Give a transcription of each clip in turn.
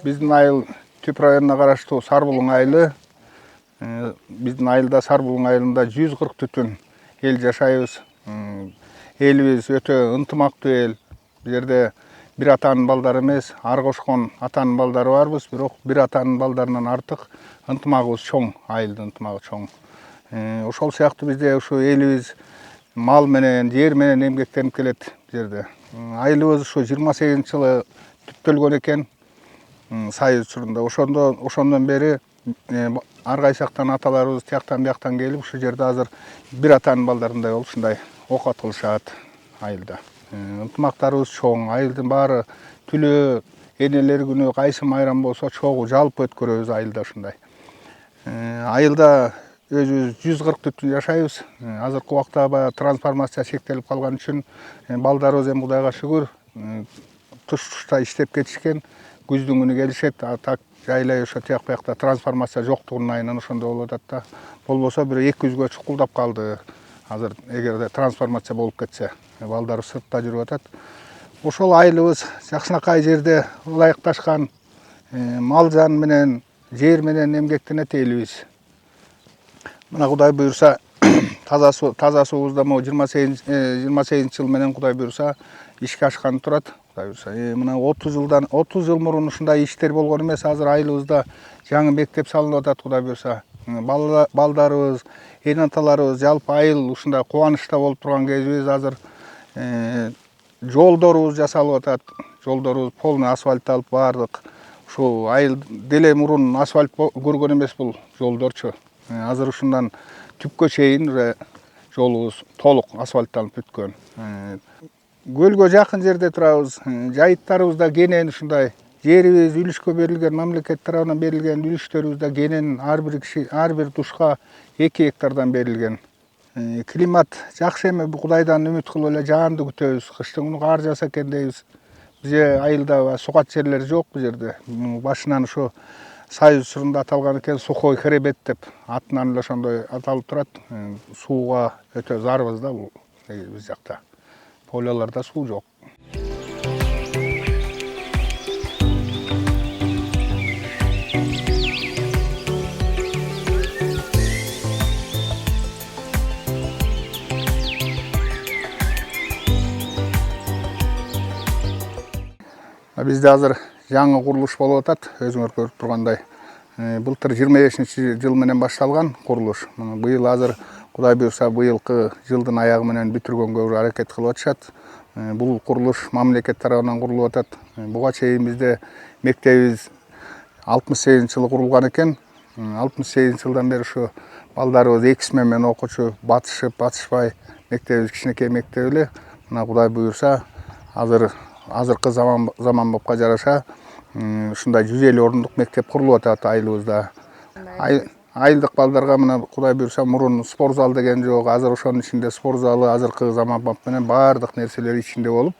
биздин айыл Түп районуна караштуу Сарбулуң айылы. Биздин айылда Сарбулуң айылында 140 түтүн эл жашайбыз. Элибиз өтө ынтымактуу эл. Бул жерде бир атанын балдары эмес, ар кошкон атанын балдары барбыз, бирок бир атанын балдарынан артык ынтымагыбыз чоң, айылдын ынтымагы чоң. Ошол сыяктуу бизде ушу элибиз мал менен, жер менен эмгектенип келет бул жерде. Айылыбыз ушу 28-жылы түптөлгөн экен. Союз учурунда ошондон бери ар кайсыяктан аталарыбыз тияктан бияктан келип ушул жерде азыр бир атанын балдарындай болуп ушундай оокат кылышат айылда. Ынтымактарыбыз чоң, айылдын баары түлөө, энелер күнү кайсы майрам болсо чогуу жалпы өткөрөбүз айылда ушундай. Айылда өзүбүз 140 түтүн жашайбыз. Азыркы убакта баягы трансформация чектелип калган үчүн балдарыбыз эми Кудайга шүгүр туш-тушта иштеп кетишкен. Күздүн күнү келишет, так жайлай ошо тияк биякта трансформация жоктугунун айынан ошондой болуп атат да. Болбосо бир 200гө чукулдап калды. Азыр эгерде трансформация болуп кетсе, балдар сыртта жүрүп атат. Ошол айылыбыз жакшынакай жерде ылайыкташкан, мал жан менен, жер менен эмгектенет элибиз. Мына Кудай буйрса, таза суубузда могу 28-жыл менен Кудай буйрса ишке ашканы турат. Кудай буйрса, мына 30 жыл мурун ушундай иштер болгон эмес, азыр айылыбызда жаңы мектеп салынып атат. Кудай буйрса, балдарыбыз, эн аталарыбыз, жалпы айыл ушундай кубанычта болуп турган кезибиз. Азыр жолдорубуз жасалып атат. Жолдорубуз полный асфальтталып бардык. Ушул айыл деле мурун асфальт көргөн эмес бул жолдорчу. Азыр ушундан түпкө чейин жолубуз толук асфальтталып бүткөн. Көлгө жакын жерде турабыз. Жайыттарыбыз да кенен ушундай. Жерибиз үлүшкө берилген, мамлекет тарабынан берилген үлүштөрүбүз да кенен, ар бир душка 2 гектардан берилген. Климат жакшы эми, Кудайдан үмүт кылып эле жаанды күтөбүз. Кыштын күнү кар жааса экен дейбиз. Бизде айылда сугат жерлер жок бул жерде. Башынан ушу Союз учурунда аталган экен, сухой хребет деп атынан эле ошондой аталып турат. Сууга өтө зарбыз да бул биз жакта. Поляларда суу жок. Бизде азыр жаңы курулуш болуп атат, өзүңөр көрүп тургандай. Былтыр 25-жыл менен башталган курулуш. Быйыл азыр Кудай буйрса быйылкы жылдын аягы менен бүтүргөнгө аракет кылып атышат. Бул курулуш мамлекет тарабынан курулуп атат. Буга чейин бизде мектебибиз 68-жылы курулган экен. 68-жылдан бери ушу балдарыбыз 2 смена менен окуучу, батышып, батышпай мектебибиз кичинекей мектеп эле. Мына Кудай буйрса азыркы заманбапка жараша ушундай 150 орундук мектеп курулуп атат айылыбызда. Айылдык балдарга мына Кудай буйрса мурун спорт зал деген жок. Азыр ошонун ичинде спорт залы азыркы заманбап менен баардык нерселер ичинде болуп,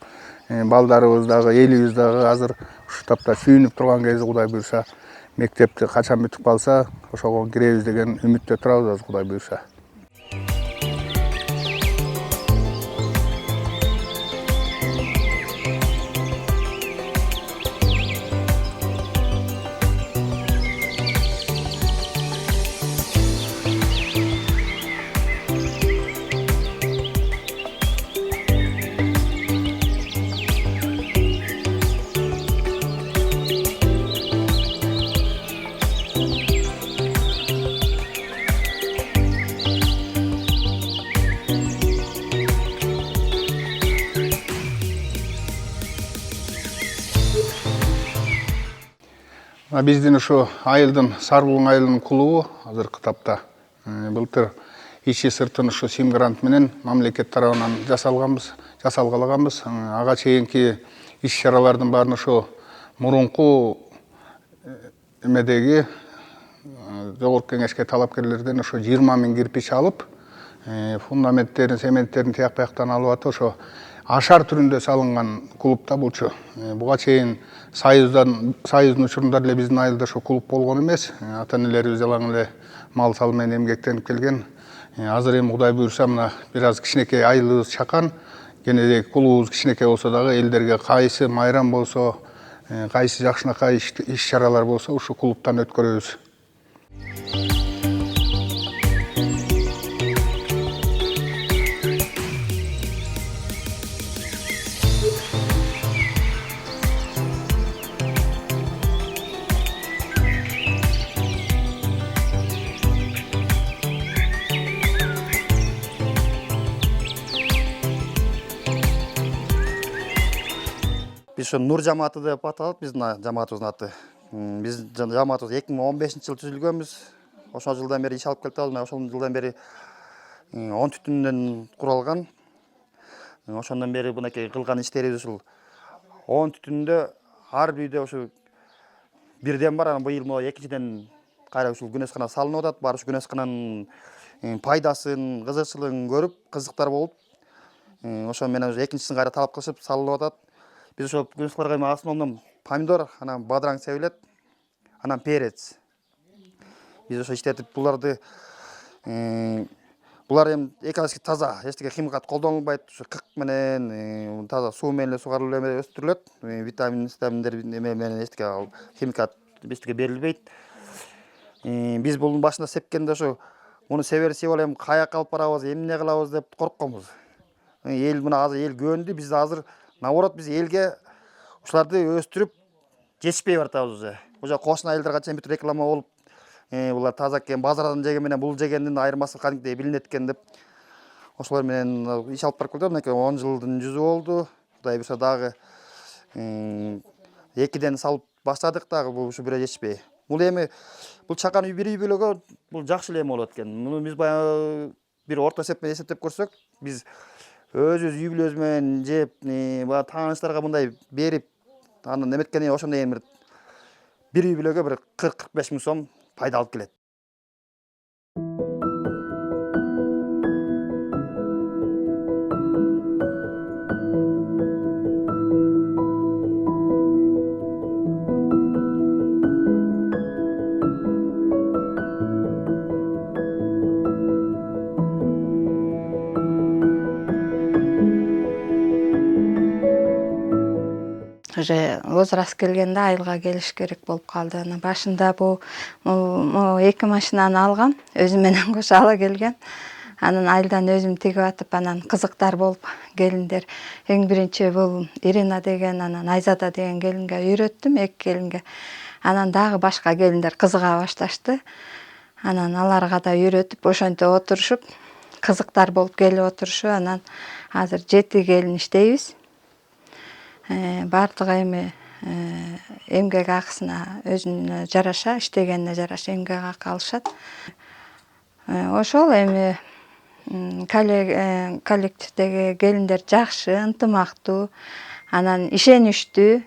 балдарыбыз дагы, элибиз дагы азыр ушул тапта сүйүнүп турган кези Кудай буйрса мектепти качан бүтүп калса, ошого киребиз деген үмүттө турабыз азыр Кудай буйрса. Биздин ушу айылдын Сарбулуң айылынын клубу азыркы тапта былтыр ичи сыртын ушу Сим грант менен мамлекет тарабынан жасалгалаганбыз. Ага чейинки иш-чаралардын баарын ушу мурунку эмедеги жогорку кеңешке талапкерлерден ушу 20 000 кирпич алып, фундаменттерин, цементтерин тияк бияктан алып атып, ошо ашар түрүндө салынган клубта булчу. Буга чейин Союздун учурунда эле биздин айылда ошо клуб болгон эмес. Ата-энелерибиз жалаң эле мал сал менен эмгектенип келген. Азыр эми Кудай буйрса мына бир аз кичинекей айылыбыз чакан, кенедеги клубубуз кичинекей болсо дагы элдерге кайсы майрам болсо, кайсы жакшынакай иш чаралар болсо ушу клубтан өткөрөбүз. Biz şu Nur Cemaati деп аталат, биздин жамаатыбыздын аты. Биз жамаатыбыз 2015-жылы түзүлгөнбүз. Ошол жылдан бери иш алып келатабыз. Ошол жылдан бери 10 түтүндөн куралган. Ошондон бери мынакей кылган иштерибиз ушул 10 түтүндө ар бир үйдө ушу бирден бар. Анан быйыл могу экинчиден кайра ушул күнөскана салынып атат. Бар ушу күнөскананын пайдасын, кызыкчылыгын көрүп, кызыктар болуп, ошо менен уже экинчисин кайра талап кылышып салынып атат. Biz ошо күнөскаларга эми основном помидор, анан бадыраң себилет, анан перец. Биз ошо иштетип буларды булар эми экологически таза, эчтеке химикат колдонулбайт, ошо кык менен таза суу менен сугарылып эле өстүрүлөт. Витаминдер менен эчтеке химикат эчтеке берилбейт. Биз бунун башында сепкенде ошо муну себерсек эле эми каяка алып барабыз, эмне кылабыз деп коркконбуз. Эл мына азыр эл көөндү, биз азыр наоборот биз элге ушуларды өстүрүп жетишпей баратабыз уже. Уже кошуна айылдарга чейин бүт реклама болуп, булар таза экен, базардан жеген менен бул жегендин айырмасы кадимкидей билинет экен деп. Ошолор менен иш алып барып келдик. Мынакей 10 жылдын жүзү болду. Кудай буйрса дагы 2ден салып баштадык дагы бул ушу бирөө жетишпей. Бул эми бул чакан үй бир үй бүлөгө бул жакшы эле болот экен. Муну биз баягы бир орто эсепмен эсептеп көрсөк, биз өзүбүз үй бүлөбүз менен жеп, баягы тааныштарга мындай берип, анан эметкенден кийин ошондой бир үй бүлөгө бир 40-45 миң сом пайда алып келет. Уже возраст келгенде айылга келиш керек болуп калды. Анан башында бул 2 машинаны алгам, өзүм менен кошо ала келген. Анан айылдан өзүм тигип атып, анан кызыктар болуп келиндер. Эң биринчи бул Ирина деген, анан Айзада деген келинге үйрөттүм, 2 келинге. Анан дагы башка келиндер кызыга башташты. Анан аларга да үйрөтүп, ошентип отурушуп, кызыктар болуп келип отурушу. Анан азыр 7 келин иштейбиз. Бардыгы эми эмгек акысына өзүнө жараша, иштегенине жараша эмгек акы алышат. Ошол эми коллективдеги келиндер жакшы, ынтымактуу, анан ишеничтүү.